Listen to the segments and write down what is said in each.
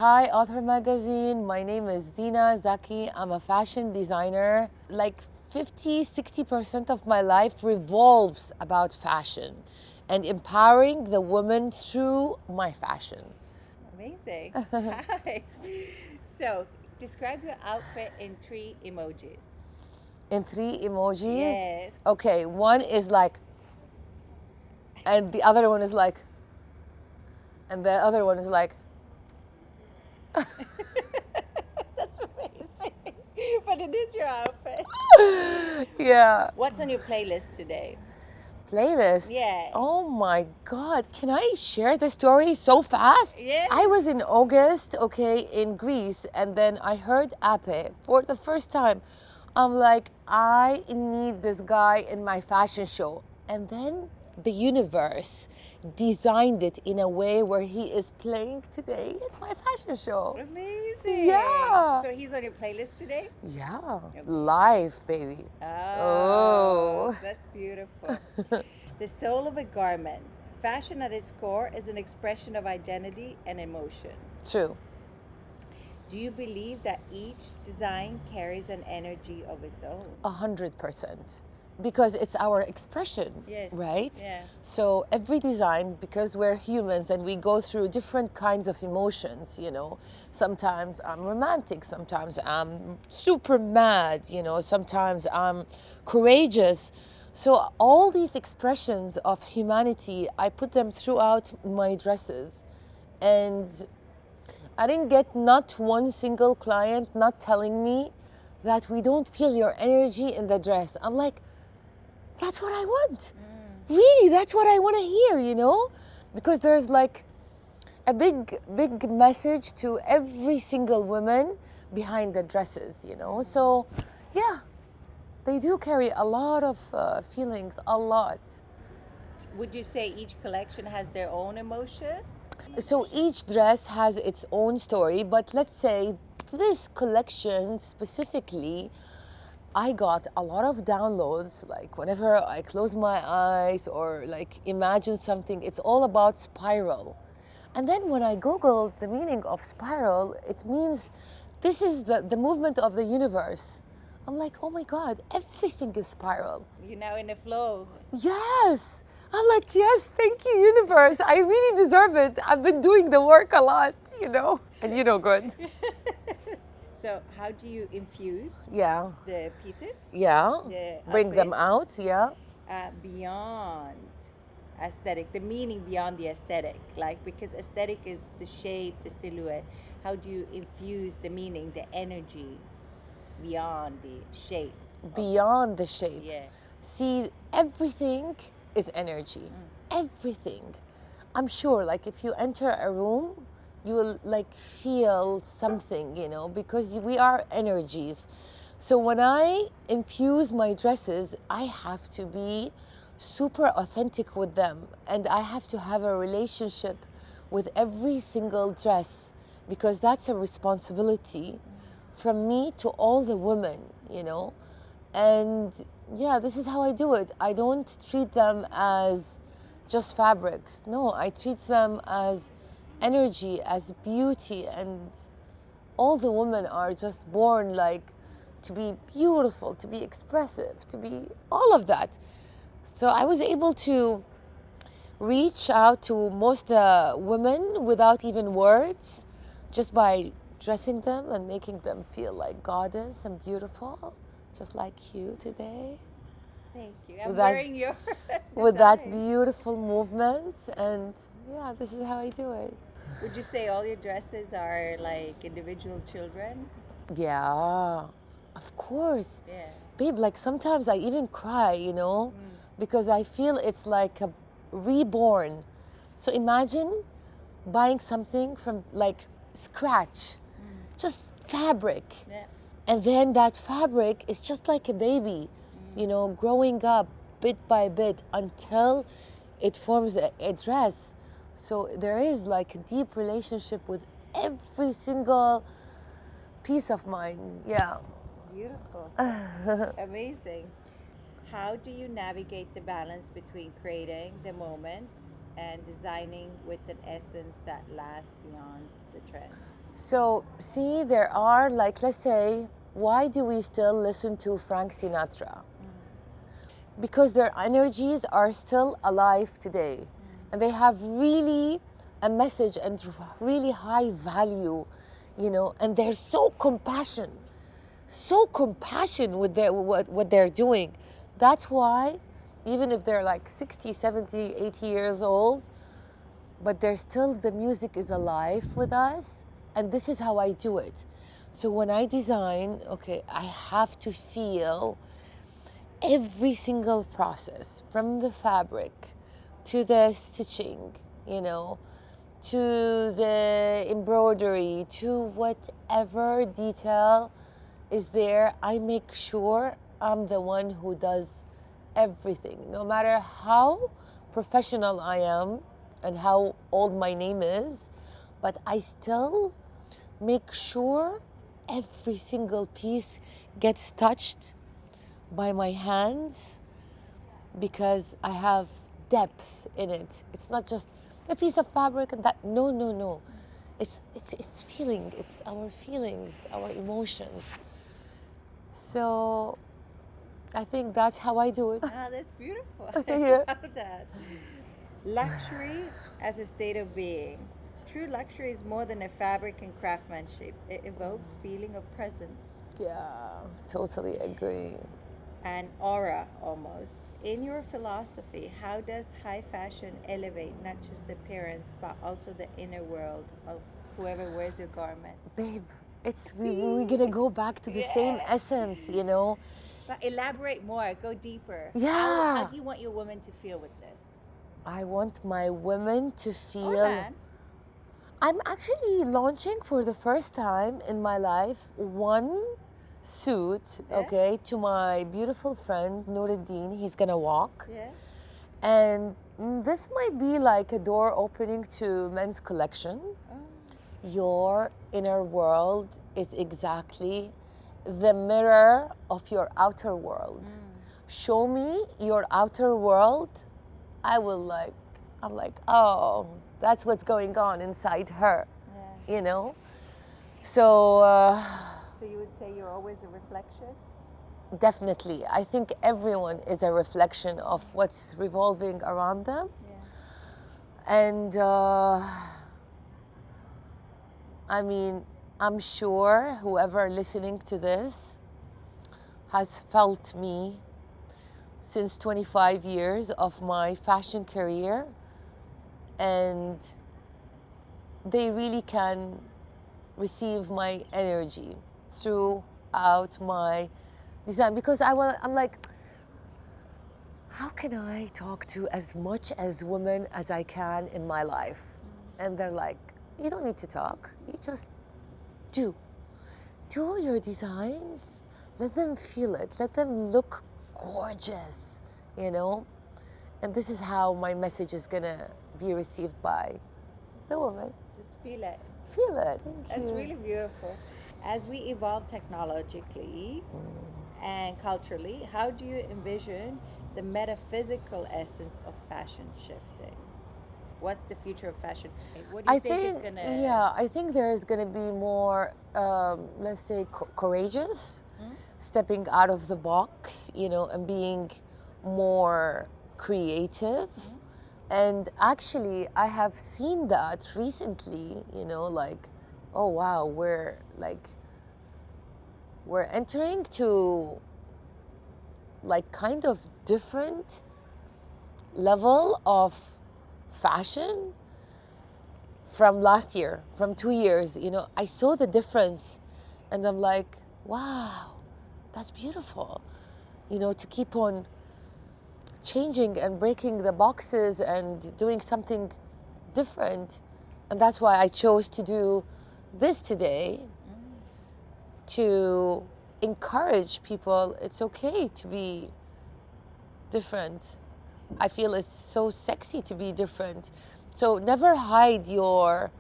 Hi, Author Magazine. My name is Zeena Zaki. I'm a fashion designer. Like 50-60% of my life revolves about fashion and empowering the woman through my fashion. Amazing. Hi. So, describe your outfit in 3 emojis. In 3 emojis. Yes. Okay, one is like, and the other one is like, and the other one is like, That's amazing. But it is your outfit. yeah. What's on your playlist today? Playlist. Yeah. Oh my God. Can I share the story so fast? Yes. I was in August, okay, in Greece, and then I heard Ape for the first time. I'm like, I need this guy in my fashion show. And then the universe designed it in a way where he is playing today at my fashion show. Amazing. Yeah. So, he's on your playlist today? Yeah. Live, baby. Oh, Oh. that's beautiful. The soul of a garment. Fashion at its core is an expression of identity and emotion. True. Do you believe that each design carries an energy of its own? 100%, because it's our expression. Yes. Right? Yeah. So every design, because we're humans and we go through different kinds of emotions, sometimes I'm romantic, sometimes I'm super mad, sometimes I'm courageous. So all these expressions of humanity, I put them throughout my dresses. And I didn't get not one single client not telling me that we don't feel your energy in the dress. I'm like, that's what I want. Really, that's what I want to hear. Because there's like a big message to every single woman behind the dresses. So, yeah, they do carry a lot of feelings, a lot. Would you say each collection has their own emotion? So each dress has its own story, but let's say this collection specifically, I got a lot of downloads. Like whenever I close my eyes or like imagine something, it's all about spiral. And then when I Googled the meaning of spiral, it means this is the movement of the universe. I'm like, oh my God, everything is spiral. You're now in a flow. Yes. I'm like, yes, thank you, universe. I really deserve it. I've been doing the work a lot. And good. So, how do you infuse Yeah. the pieces? Yeah. The Bring them outfits, out. Yeah. beyond aesthetic, the meaning beyond the aesthetic? Like, because aesthetic is the shape, the silhouette. How do you infuse the meaning, the energy beyond the shape? Beyond the shape. Yeah. See, everything is energy. Everything. I'm sure, like, if you enter a room, you will, like, feel something, because we are energies. So when I infuse my dresses, I have to be super authentic with them. And I have to have a relationship with every single dress because that's a responsibility from me to all the women. And yeah, this is how I do it. I don't treat them as just fabrics. No, I treat them as energy, as beauty, and all the women are just born like to be beautiful, to be expressive, to be all of that. So I was able to reach out to most women without even words, just by dressing them and making them feel like goddess and beautiful, just like you today. Thank you. I'm With that- wearing your With that design. beautiful movement, and yeah, this is how I do it. Would you say all your dresses are like individual children? Yeah, of course. Yeah. Babe, like sometimes I even cry, because I feel it's like a reborn. So imagine buying something from like scratch, just fabric. Yeah. And then that fabric is just like a baby, growing up bit by bit until it forms a dress. So there is like a deep relationship with every single piece of mine. Yeah. Beautiful. Amazing. How do you navigate the balance between creating the moment and designing with an essence that lasts beyond the trends? So, see, there are, like, let's say, why do we still listen to Frank Sinatra? Because their energies are still alive today. And they have really a message and really high value, you know, and they're so compassionate with what they're doing. That's why, even if they're like 60, 70, 80 years old, but they're still, the music is alive with us. And this is how I do it. So when I design, okay, I have to feel every single process, from the fabric to the stitching, you know, to the embroidery, to whatever detail is there. I make sure I'm the one who does everything, no matter how professional I am and how old my name is, but I still make sure every single piece gets touched by my hands, because I have depth in it. It's not just a piece of fabric and that. No, no, no. It's feeling. It's our feelings, our emotions. So I think that's how I do it. Ah, that's beautiful. Yeah. I love that. Luxury as a state of being. True luxury is more than a fabric and craftsmanship. It evokes feeling of presence Yeah, totally agree. and aura almost. In your philosophy, how does high fashion elevate not just appearance but also the inner world of whoever wears your garment? Babe, we're gonna go back to the same Yeah. essence, you know? But elaborate more, go deeper. Yeah. How do you want your woman to feel with this? I want my women to Or feel. man? I'm actually launching for the first time in my life one suit, Yeah. okay, to my beautiful friend Nuruddin. He's gonna walk. Yeah. And this might be like a door opening to men's collection. Oh. Your inner world is exactly the mirror of your outer world. Show me your outer world. I'm like, oh, that's what's going on inside her, Yeah. you know? So So you would say you're always a reflection? definitely, I think everyone is a reflection of what's revolving around them. Yeah. And I mean, I'm sure whoever listening to this has felt me since 25 years of my fashion career, and they really can receive my energy throughout my design, because I'm like, how can I talk to as much as women as I can in my life? And they're like, you don't need to talk, you just do your designs, let them feel it, let them look gorgeous, you know? And this is how my message is gonna be received by the woman. Just feel it. Feel it. Thank That's you. really beautiful. As we evolve technologically and culturally, how do you envision the metaphysical essence of fashion shifting? What's the future of fashion? What do you think is gonna? Yeah, I think there is gonna be more, let's say, courageous, stepping out of the box, you know, and being more creative. And actually, I have seen that recently, you know, like, oh wow, we're entering to like kind of different level of fashion from last year, from 2 years. You know, I saw the difference and I'm like, wow, that's beautiful. You know, to keep on changing and breaking the boxes and doing something different. And that's why I chose to do this today, to encourage people. It's okay to be different. I feel it's so sexy to be different. So never hide your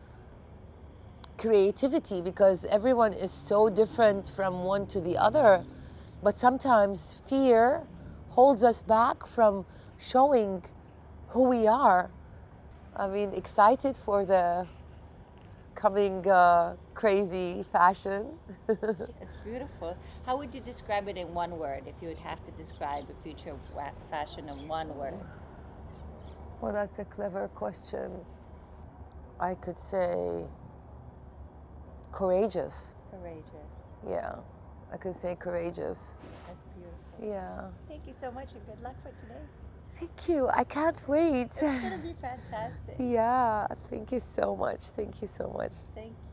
creativity, because everyone is so different from one to the other. But sometimes fear holds us back from showing who we are. I mean, excited for the coming crazy fashion. It's beautiful. How would you describe it in one word if you would have to describe the future of fashion in one word? Well, that's a clever question. I could say courageous. Courageous. Yeah, I could say courageous. That's beautiful. Yeah. Thank you so much and good luck for today. Thank you. I can't wait. It's going to be fantastic. Yeah, thank you so much. Thank you so much. Thank you.